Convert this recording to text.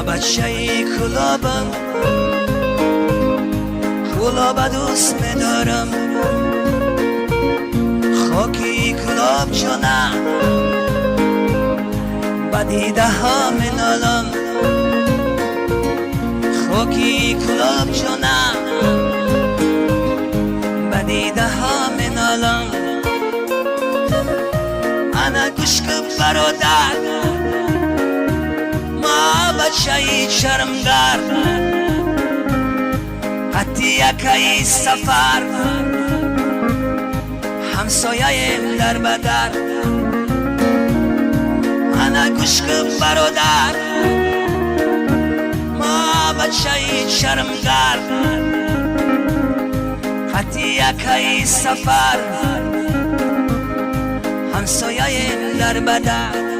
بچه کلابم، کلاب دوست میدارم، خاکی کلاب جانم، بدیده ها منالم، خاکی کلاب جانم، بدیده ها منالم. انا گشک برادر، ما بچه چرمگر، حتی یکی سفر، همسایه در بدر. انا گشک برادر، ما بچه چرمگر، حتی یکی سفر، همسایه در بدر.